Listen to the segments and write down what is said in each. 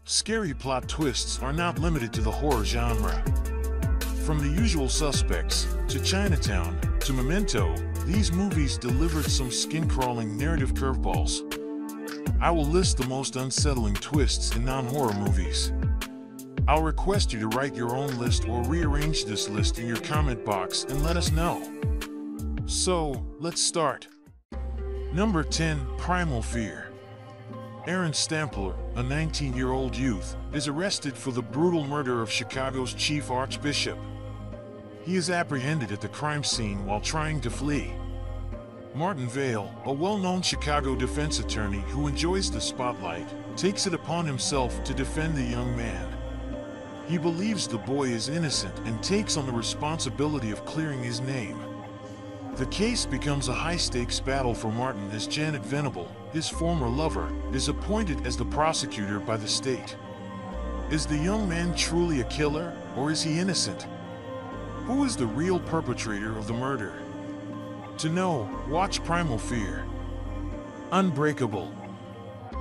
Scary plot twists are not limited to the horror genre. From The Usual Suspects, to Chinatown, to Memento, these movies delivered some skin-crawling narrative curveballs. I will list the most unsettling twists in non-horror movies. I'll request you to write your own list or rearrange this list in your comment box and let us know. So, let's start. Number 10. Primal Fear. Aaron Stampler, a 19-year-old youth, is arrested for the brutal murder of Chicago's chief archbishop. He is apprehended at the crime scene while trying to flee. Martin Vale, a well-known Chicago defense attorney who enjoys the spotlight, takes it upon himself to defend the young man. He believes the boy is innocent and takes on the responsibility of clearing his name. The case becomes a high-stakes battle for Martin as Janet Venable, his former lover, is appointed as the prosecutor by the state. Is the young man truly a killer, or is he innocent? Who is the real perpetrator of the murder? To know, watch Primal Fear. Unbreakable.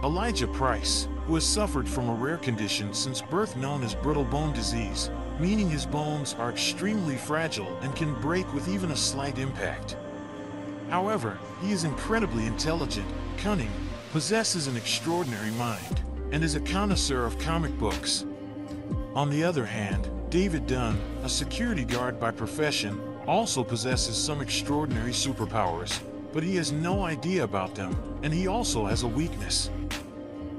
Elijah Price, who has suffered from a rare condition since birth known as brittle bone disease, meaning his bones are extremely fragile and can break with even a slight impact. However, he is incredibly intelligent, cunning, possesses an extraordinary mind, and is a connoisseur of comic books. On the other hand, David Dunn, a security guard by profession, also possesses some extraordinary superpowers, but he has no idea about them, and he also has a weakness.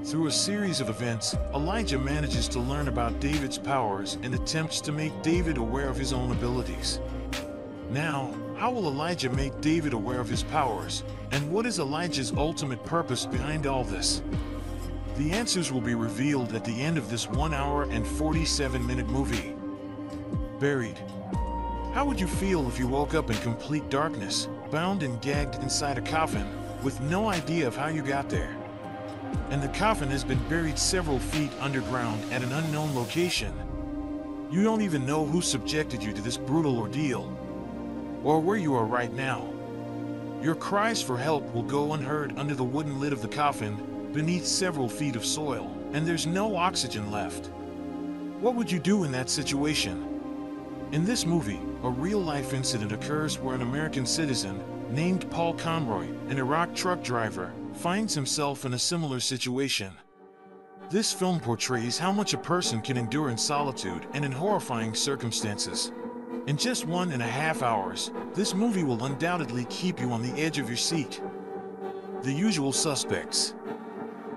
Through a series of events, Elijah manages to learn about David's powers and attempts to make David aware of his own abilities. Now, how will Elijah make David aware of his powers, and what is Elijah's ultimate purpose behind all this? The answers will be revealed at the end of this 1 hour and 47-minute movie. Buried. How would you feel if you woke up in complete darkness, bound and gagged inside a coffin, with no idea of how you got there? And the coffin has been buried several feet underground at an unknown location. You don't even know who subjected you to this brutal ordeal, or where you are right now. Your cries for help will go unheard under the wooden lid of the coffin, beneath several feet of soil, and there's no oxygen left. What would you do in that situation? In this movie, a real-life incident occurs where an American citizen, named Paul Conroy, an Iraq truck driver, finds himself in a similar situation. This film portrays how much a person can endure in solitude and in horrifying circumstances. In just 1.5 hours, this movie will undoubtedly keep you on the edge of your seat. The Usual Suspects.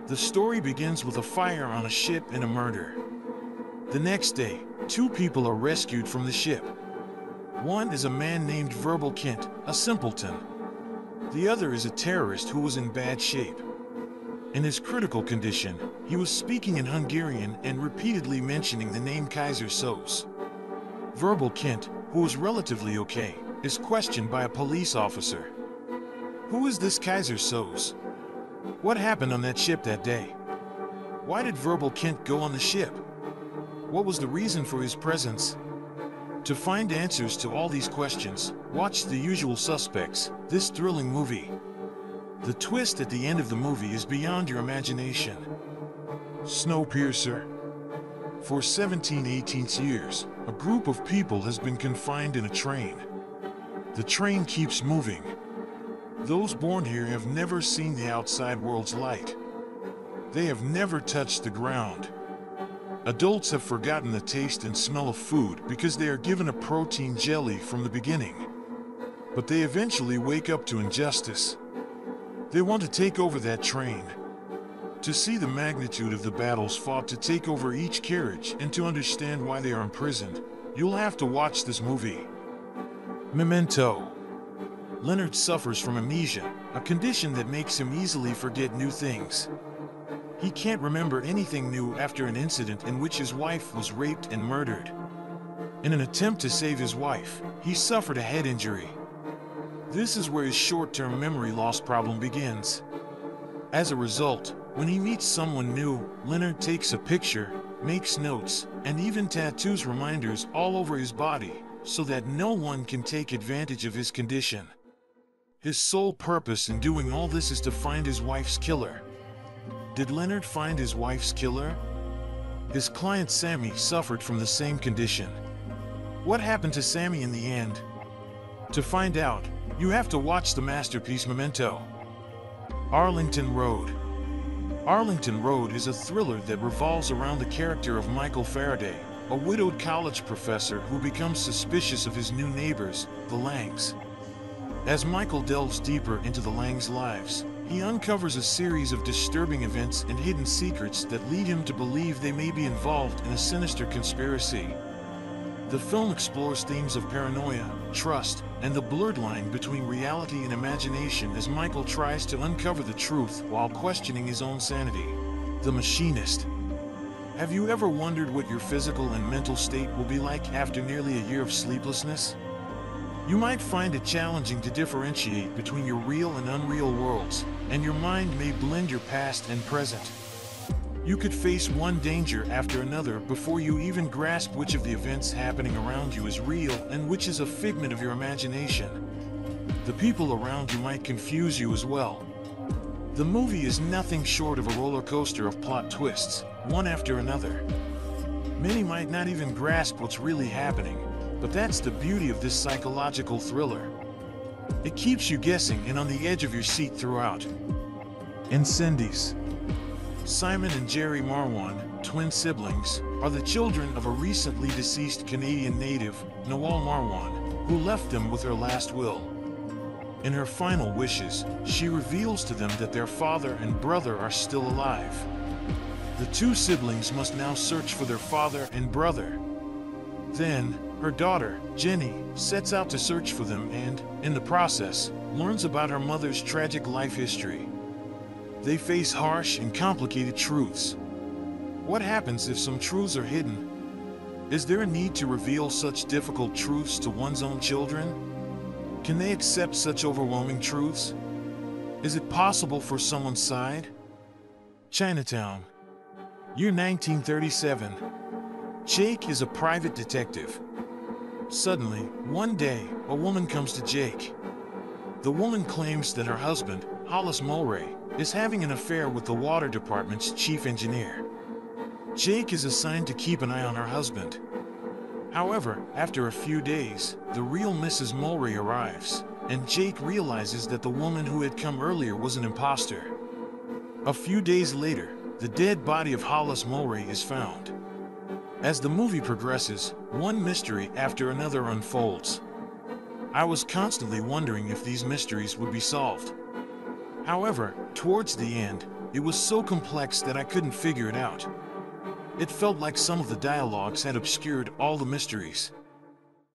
The story begins with a fire on a ship and a murder. The next day, 2 people are rescued from the ship. One is a man named Verbal Kint, a simpleton. The other is a terrorist who was in bad shape. In his critical condition, he was speaking in Hungarian and repeatedly mentioning the name Kaiser Soze. Verbal Kint, who was relatively okay, is questioned by a police officer. Who is this Kaiser Soze? What happened on that ship that day? Why did Verbal Kint go on the ship? What was the reason for his presence? To find answers to all these questions, watch The Usual Suspects, this thrilling movie. The twist at the end of the movie is beyond your imagination. Snowpiercer. For 17/18 years, a group of people has been confined in a train. The train keeps moving. Those born here have never seen the outside world's light. They have never touched the ground. Adults have forgotten the taste and smell of food because they are given a protein jelly from the beginning. But they eventually wake up to injustice. They want to take over that train. To see the magnitude of the battles fought to take over each carriage and to understand why they are imprisoned, you'll have to watch this movie. Memento. Leonard suffers from amnesia, a condition that makes him easily forget new things. He can't remember anything new after an incident in which his wife was raped and murdered. In an attempt to save his wife, he suffered a head injury. This is where his short-term memory loss problem begins. As a result, when he meets someone new, Leonard takes a picture, makes notes, and even tattoos reminders all over his body, so that no one can take advantage of his condition. His sole purpose in doing all this is to find his wife's killer. Did Leonard find his wife's killer? His client Sammy suffered from the same condition. What happened to Sammy in the end? To find out, you have to watch the masterpiece Memento. Arlington Road. Arlington Road is a thriller that revolves around the character of Michael Faraday, a widowed college professor who becomes suspicious of his new neighbors, the Langs. As Michael delves deeper into the Langs' lives, he uncovers a series of disturbing events and hidden secrets that lead him to believe they may be involved in a sinister conspiracy. The film explores themes of paranoia, trust, and the blurred line between reality and imagination as Michael tries to uncover the truth while questioning his own sanity. The Machinist. Have you ever wondered what your physical and mental state will be like after nearly a year of sleeplessness? You might find it challenging to differentiate between your real and unreal worlds, and your mind may blend your past and present. You could face one danger after another before you even grasp which of the events happening around you is real and which is a figment of your imagination. The people around you might confuse you as well. The movie is nothing short of a roller coaster of plot twists, one after another. Many might not even grasp what's really happening, but that's the beauty of this psychological thriller. It keeps you guessing and on the edge of your seat throughout. Incendies. Simon and Jerry Marwan, twin siblings, are the children of a recently deceased Canadian native, Nawal Marwan, who left them with her last will. In her final wishes, she reveals to them that their father and brother are still alive. The two siblings must now search for their father and brother. Then, her daughter, Jenny, sets out to search for them and, in the process, learns about her mother's tragic life history. They face harsh and complicated truths. What happens if some truths are hidden? Is there a need to reveal such difficult truths to one's own children? Can they accept such overwhelming truths? Is it possible for someone's side? Chinatown. Year 1937. Jake is a private detective. Suddenly, one day, a woman comes to Jake. The woman claims that her husband, Hollis Mulray, is having an affair with the water department's chief engineer. Jake is assigned to keep an eye on her husband. However, after a few days, the real Mrs. Mulray arrives, and Jake realizes that the woman who had come earlier was an imposter. A few days later, the dead body of Hollis Mulray is found. As the movie progresses, one mystery after another unfolds. I was constantly wondering if these mysteries would be solved. However, towards the end, it was so complex that I couldn't figure it out. It felt like some of the dialogues had obscured all the mysteries.